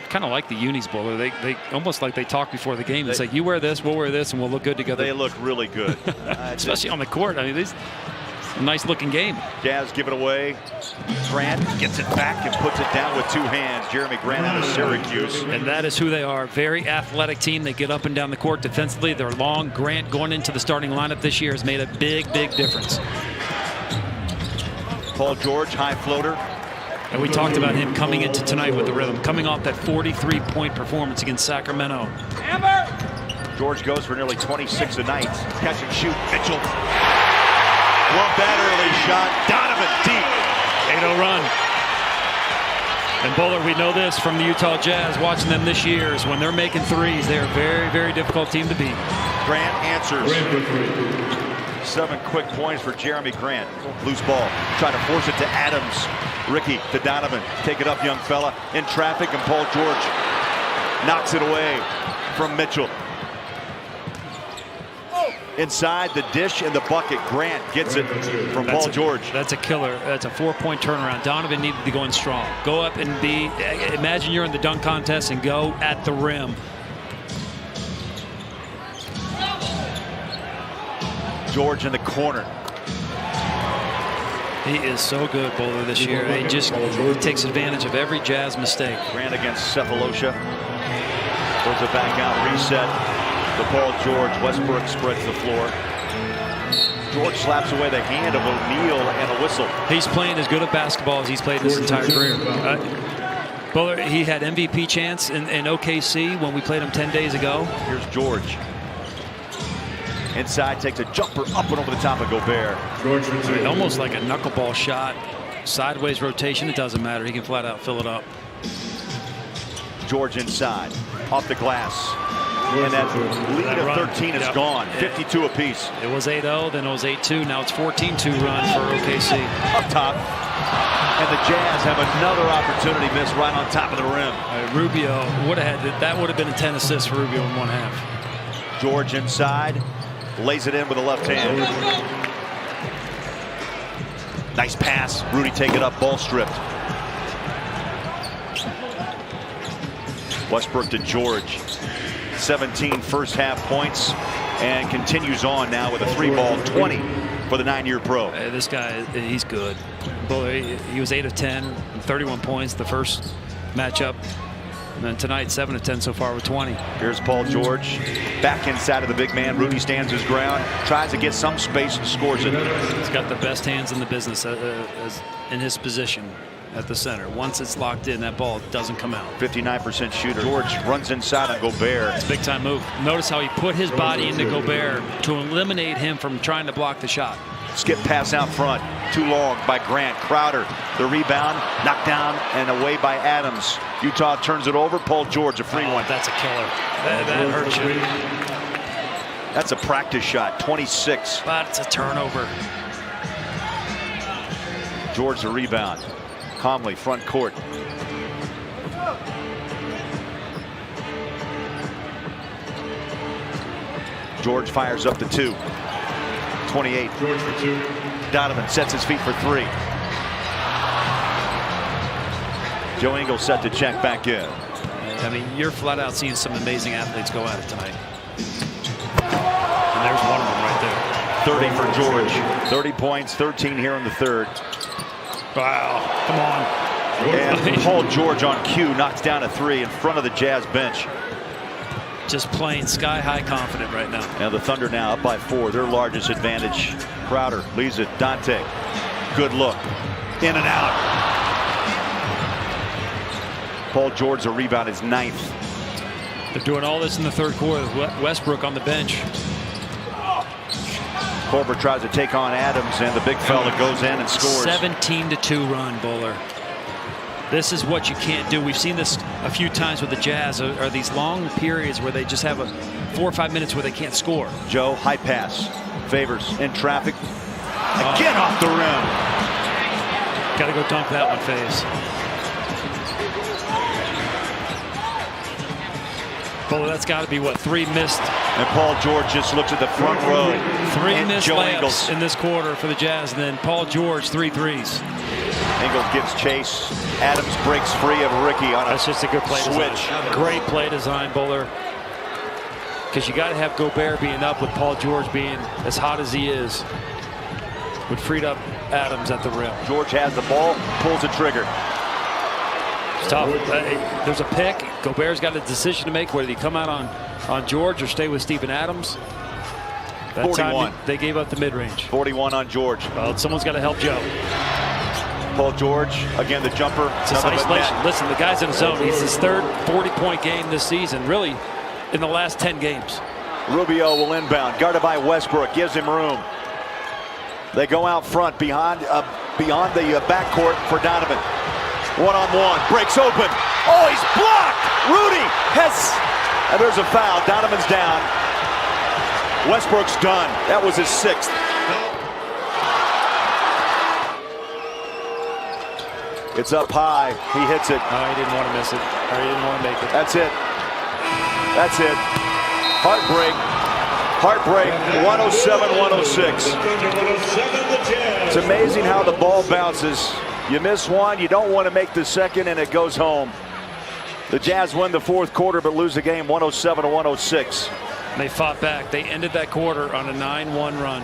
kind of like the unis, Bowler. They almost like they talk before the game. It's like, you wear this, we'll wear this, and we'll look good together. They look really good. Especially on the court. I mean, this a nice looking game. Jazz give it away. Grant gets it back and puts it down with 2 hands. Jeremy Grant out of Syracuse. And that is who they are. Very athletic team. They get up and down the court defensively. They're long. Grant going into the starting lineup this year has made a big, big difference. Paul George, high floater. And we talked about him coming into tonight with the rhythm, coming off that 43-point performance against Sacramento. George goes for nearly 26 a night. Catch and shoot. Mitchell. Love that early shot. Donovan deep. 8-0 run. And Bowler, we know this from the Utah Jazz, watching them this year, is when they're making threes, they're a very, very difficult team to beat. Grant answers. 7 quick points for Jeremy Grant. Loose ball. Try to force it to Adams. Ricky to Donovan. Take it up, young fella. In traffic, and Paul George knocks it away from Mitchell. Inside the dish and the bucket. Grant gets it from Paul George. That's a killer. That's a 4-point turnaround. Donovan needed to go in strong. Go up and imagine you're in the dunk contest and go at the rim. George in the corner. He is so good, Bowler, this year. He just takes advantage of every Jazz mistake. Grant against Cephalosha. Throws it back out, reset. The Paul George. Westbrook spreads the floor. George slaps away the hand of O'Neal and a whistle. He's playing as good a basketball as he's played his entire career. Bowler, he had MVP chance in OKC when we played him 10 days ago. Here's George. Inside, takes a jumper up and over the top of Gobert. Almost like a knuckleball shot. Sideways rotation, it doesn't matter. He can flat out fill it up. George inside, off the glass. And that lead of 13 is gone. 52 apiece. It was 8-0, then it was 8-2. Now it's 14-2 run for OKC. Up top. And the Jazz have another opportunity missed right on top of the rim. Rubio would have had that. Would have been a 10 assists for Rubio in 1/2. George inside. Lays it in with the left hand. Nice pass. Rudy take it up. Ball stripped. Westbrook to George. 17 first half points and continues on now with a 3-ball 20 for the 9-year pro. This guy, he's good. Boy, he was 8 of 10, 31 points the first matchup. And then tonight, 7 of 10 so far with 20. Here's Paul George back inside of the big man. Rudy stands his ground, tries to get some space and scores it. He's got the best hands in the business in his position at the center. Once it's locked in, that ball doesn't come out. 59% shooter. George runs inside on Gobert. It's a big time move. Notice how he put his body into Gobert to eliminate him from trying to block the shot. Skip pass out front. Too long by Grant. Crowder. The rebound. Knocked down and away by Adams. Utah turns it over. Paul George, a free one. That's a killer. That hurts you. That's a practice shot. 26. But it's a turnover. George the rebound. Conley front court. George fires up to 2. 28. George for 2. Donovan sets his feet for 3. Joe Ingles set to check back in. I mean, you're flat out seeing some amazing athletes go at it tonight. And there's one of them right there. 30 there. for George. 30 points, 13 here in the third. Wow, come on. And Paul George on cue knocks down a 3 in front of the Jazz bench. Just playing sky-high confident right now. Now the Thunder now up by 4, their largest advantage. Crowder leaves it. Dante. Good look. In and out. Paul George, a rebound, is 9th. They're doing all this in the third quarter. Westbrook on the bench. Corver tries to take on Adams, and the big fella goes in and scores. 17-2 run, Bowler. This is what you can't do. We've seen this a few times with the Jazz. Are these long periods where they just have 4 or 5 minutes where they can't score. Joe, high pass. Favors in traffic. Again off the rim. Got to go dunk that one, Faze. Bowler, that's got to be, what, 3 missed. And Paul George just looks at the front row. 3 missed Joe layups Ingles in this quarter for the Jazz, and then Paul George 3 threes. Ingles gives chase. Adams breaks free of Ricky on a That's just a good play switch. design. Great play design, Bowler. Because you got to have Gobert being up with Paul George being as hot as he is. Would freed up Adams at the rim. George has the ball, pulls the trigger. It's tough. There's a pick. Gobert's got a decision to make whether he come out on George or stay with Steven Adams. That 41. time they gave up the mid-range. 41 on George. Well, someone's got to help Joe. Paul George, again the jumper. It's just isolation. Listen, the guy's in a zone. He's his third 40-point game this season, really, in the last 10 games. Rubio will inbound, guarded by Westbrook, gives him room. They go out front beyond the backcourt for Donovan. One-on-one, breaks open. Oh, he's blocked! Rudy has, and there's a foul. Donovan's down. Westbrook's done. That was his 6th. It's up high. He hits it. Oh, he didn't want to miss it. Or he didn't want to make it. That's it. That's it. Heartbreak. Heartbreak. 107-106. It's amazing how the ball bounces. You miss one, you don't want to make the second, and it goes home. The Jazz win the 4th quarter, but lose the game 107-106. They fought back. They ended that quarter on a 9-1 run.